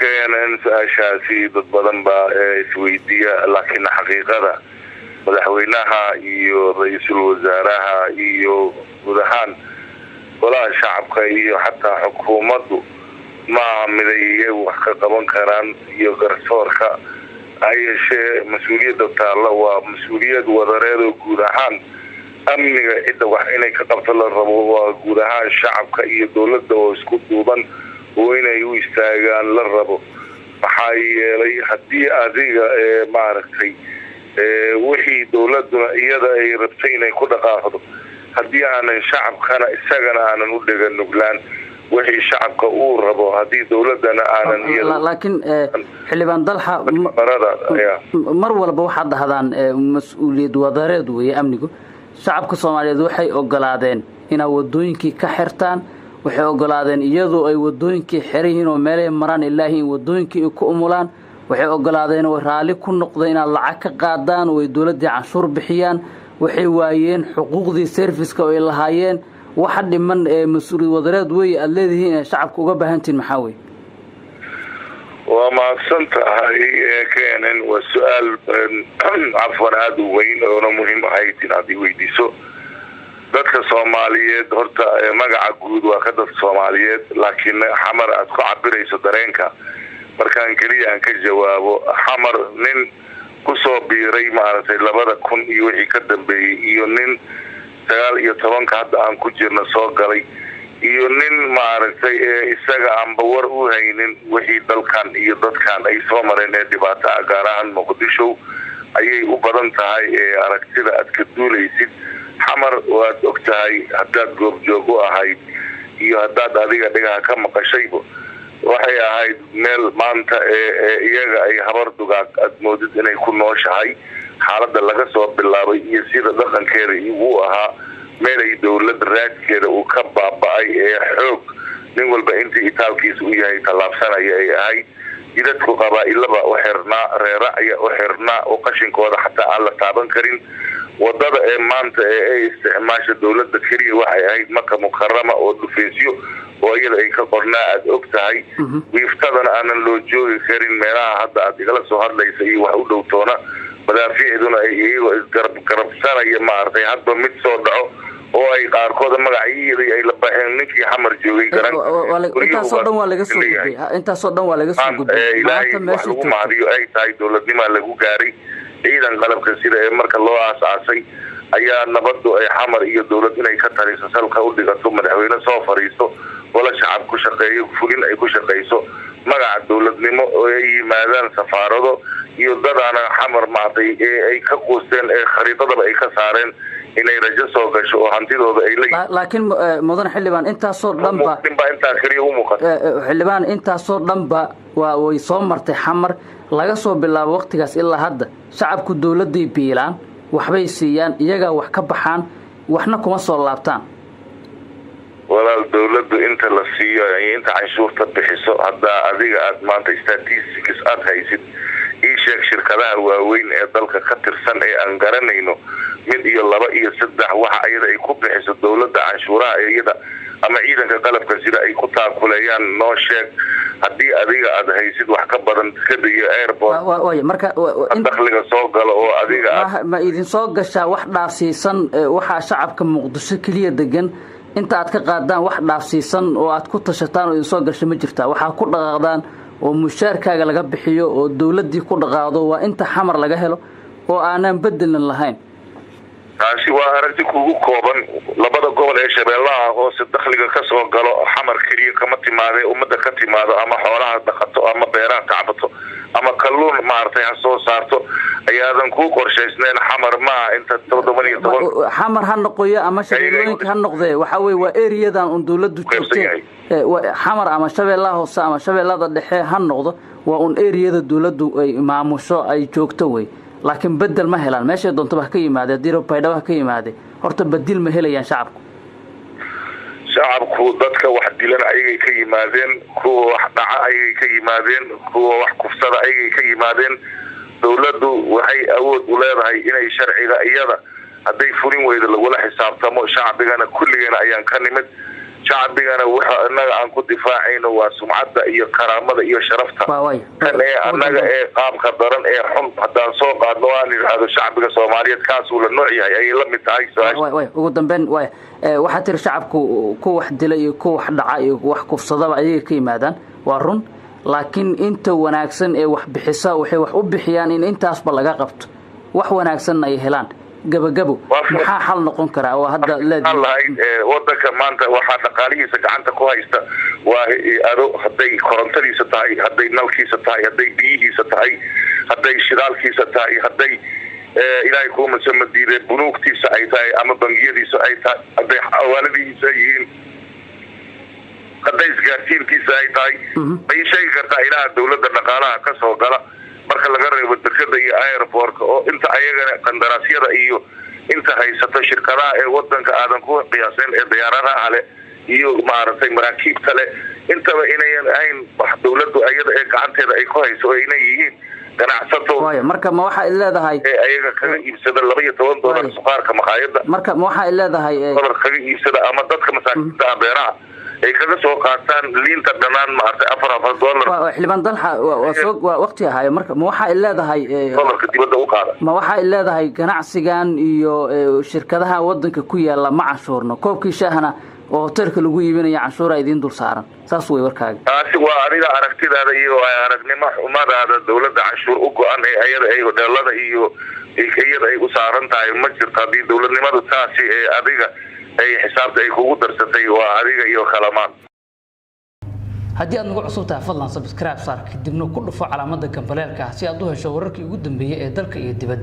كان أشياء ضد سويدية لكن حقيقة مدحوينها iyo ra'iisul wasaaraha iyo gudahaan walaal shacabka iyo xataa xukuumaddu ma mideeyay wax ka qaban karaan iyo garsoorka ayshee mas'uuliyadda taala waa mas'uuliyad wadareed oo guud ahaan amniga cid wax inay ka qabto la rabo waa guud ahaan shacabka iyo dawladda oo isku duuban oo inay u istaagaan la rabo maxaa yeelay hadii adiga maaragtay wixii dawladuna iyada ay rabtay inay ku dhaqaaqdo hadii aanan shacabkana isagana aanan u dhagan nuglaan wixii shacabka uu rabo hadii dawladana aanan laakiin xilibaan dalxa mar walba waxa dhahdaan mas'uuliyad wadareed weey amnigu shacabka Soomaaliyeed waxay ogolaadeen inay wadooyinkii ka xirtaan waxay ogolaadeen iyadoo ay wadooyinkii xirihiin oo meelay maraan ilaahi wadooyinkii ku umulaan waxay ogolaadeen oo raali ku noqdeen in lacag ka qaadaan oo dawladda canshuur bixiyaan waxay waayeen xuquuqdii service-ka ay lahaayeen waxa dhiman mas'uuliyad wadareed way leedahay shacabka uga baahantiin maxaa way وما سنتها هي كان والسؤال عفوا هذا وين أنا مهم هايتين هذه ويديسو dadka Soomaaliyeed horta magaca guud waa ka dad Soomaaliyeed laakiin xamar aad ku cabirayso dareenka markaan kaliya aan ka jawaabo xamar nin ku soo biiray maartay 2000 iyo wixii ka dambeeyay iyo nin 19 ka hadda aan ku jirno soo galay iyo nin maartay isaga aan bawar u haynin wixii dalkan iyo dadkan ay soo mareen dhibaato gaar ahaan Muqdisho ayay u badan tahay aragtida aad ka duulaysid xamar waad ogtahay hadaad goob joog u ahayd iyo hadaad adiga dhigaha ka maqashaybo waxay ahayd meel maanta iyaga ay habar dugaag aad moodid inay ku nooshahay xaaladda laga soo bilaabay iyo sida dhaqankeeda uu ahaa meel ay dawlad raadkeeda uu ka baaba'ay xoog nin walba intii itaalkiisa u yahay talaabsanaya ay ahayd jidadku qabaa'ilaba waxirnaa reeraya waxirnaa oo qashinkooda xataa aan la taaban karin wadada maanta ay isticmaasho dawladda kaliya waxay ahayd Makka Mukarrama oo dhufeysyo oo iyada ay ka qornaa aad ogtahay wiiftadana aanan loo joogi karin meelaha hadda aad igala soo hadlaysa iyo wax u dhowtoona madaafiicduna ay iyagoo isgarabsanaya maartay hadba mid soo dhaco oo ay qaarkood magacyadii ay la baxeen ninkii xamar joogay garan inta soo dhan waa laga soo gudbay inta soo dhan waa laga soo gudbay maanta meesha ugu mahadiyo ay tahay dawladnimo lagu gaaray ciidan qalabka sida marka loo aasaasay ayaa nabadu ay xamar iyo dawlad inay ka taliso salka u dhigato madaxweyne soo fariisto wala shacab ku shaqeeyo fulin ay ku shaqeyso magaca dawladnimo oo ay yimaadaan safaarado iyo dadana xamar maatay ay ka qoosteen khariidada ay ka saareen inay rajo soo gasho oo hantidooda ay laakiin mudan xilibaan inta soo dhanba inta kaliya u muuqato xilibaan inta soo dhanba waa way soo martay xamar laga soo bilaabo waqtigaas ilaa hadda shacabku dawladday biilaan waxbay siiyaan iyaga wax ka baxaan waxna kuma soo laabtaan walaal dawladdu inta la siiyo inta canshuurta bixiso hadda adiga aad maanta statistics aad haysid sheeg shirkadaha waaweyn ee dalka ka tirsan ee aan garanayno mid iyo laba iyo saddex waxa ayada ay ku bixiso dawladda canshuuraha iyada ama ciidanka qalabka sida ay ku taakuleeyaan noo sheeg hadii adiga aad haysid wax ka badan kada iyo airport marka dakhliga soo galo oo adiga ma idin soo gashaa wax dhaafsiisan waxa shacabka Muqdisho kaliya degan inta aad ka qaadaan wax dhaafsiisan oo aad ku tashataan oo idin soo gashay ma jirtaa waxa ku dhaqaaqdaan oo mushaarkaaga laga bixiyo oo dawladii ku dhaqaaqdo waa inta xamar laga helo oo aanan bedelan lahayn taasi waa aragti kugu kooban labada gobol ee Shabeellaha oo si dakhliga ka soo galo xamar kaliya kama timaade umada ka timaado ama xoolaha dhaqato ama beeraha tacbato ama kalluun maartay soo saarto ayaadan ku qorshaysneen xamar ma inta 17 xamar ha noqoyo ama shabeellooyinka ha noqdee waxa way waa area-dan oo dawladdu joogtay xamar ama Shabeellaha hoose ama Shabeellada dhexe ha noqdo waa un area-da dawladdu ay maamusho ay joogto way laakiin bedel ma helaan meesha doonto wax ka yimaade diro paydhaw ka yimaade horta bedel ma helayaan shacabku dadka wax dilan ayay ka yimaadeen kuwa wax dhaca ayay ka yimaadeen kuwa wax kufsada ayay ka yimaadeen dawladdu waxay awood u leedahay inay sharciga iyada haday fulin weydo lagu la xisaabtamo shacbigana kulligeena ayaan ka nimid shacbigana waxa anaga aan ku difaacayno waa sumcadda iyo karaamada iyo sharafta kan ee anaga ee qaabka daran ee xun haddaan soo qaadno aan idhaahdo shacbiga Soomaaliyeed kaasuu la nooc yahay ay la mid tahay ugu dambeyn waxaa tiri shacabku ku wax dilay iyo ku wax dhaca iyo wax kufsadaba ayaga ka yimaadaan waa run laakiin inta wanaagsan ee wax bixisa waxay wax u bixiyaan in intaasba laga qabto wax wanaagsan ay helaan gabagabo maxaa xal noqon kara oo hadda wadanka maanta waxa dhaqaalihiisa gacanta ku haysta waa ado haday korontadiisa tahay haday nalkiisa tahay haday biyihiisa tahay haday shidaalkiisa tahay haday ilaahay ku mas'uuliyadda bunuugtiisa ay tahay ama bangiyadiisa ay tahay haday xawaaladiisa yihiin haday isgaarsiintiisa ay tahay ay shay kartaa ilaa dawladda dhaqaalaha ka soo gala marka laga reebo dekada iyo airport oo inta ayagana qandaraasyada iyo inta haysato shirkadaha ee wadanka aadan ku qiyaaseen ee diyaaradaha leh iyo maaragtay maraakiibta leh intaba inayan ahayn wax dawladdu ayada ee gacanteeda ay ku hayso oo inay yihiin ganacsato marka ma waxa ay leedahay ayaga kaga iibsada $12 suqaarka maqaayada marka ma waxa ay leedahay kaga iibsada ama dadka masaakiinta beeraha ay kaga soo qaataan liinta dhanaan maartay $4 xilban dalxa waa waqti ahaay marka ma waxa ay leedahay dolarka dibadda u qaada ma waxa ay leedahay ganacsigan iyo shirkadaha wadanka ku yaala ma cashuurno koobkii shaahna oo hotelka lagu iibinayo cashuura idin dul saaran saas way warkaaga taasi waa aniga aragtidaada iyo aragnimo xumadaada dawladda cashuur u go'an ee ayada ay hoteelada iyo iyada ay u saaran tahay ma jirto haddii dawladnimadu taasi ee adiga ay xisaabta ay kugu darsatay waa adiga iyo kalamaan haddii aad nagu cusub tahay fadlan subscribe saar kadibna ku dhufo calaamadda gambaleelka si aad u hesho wararkii ugu dambeeyay ee dalka iyo dibadda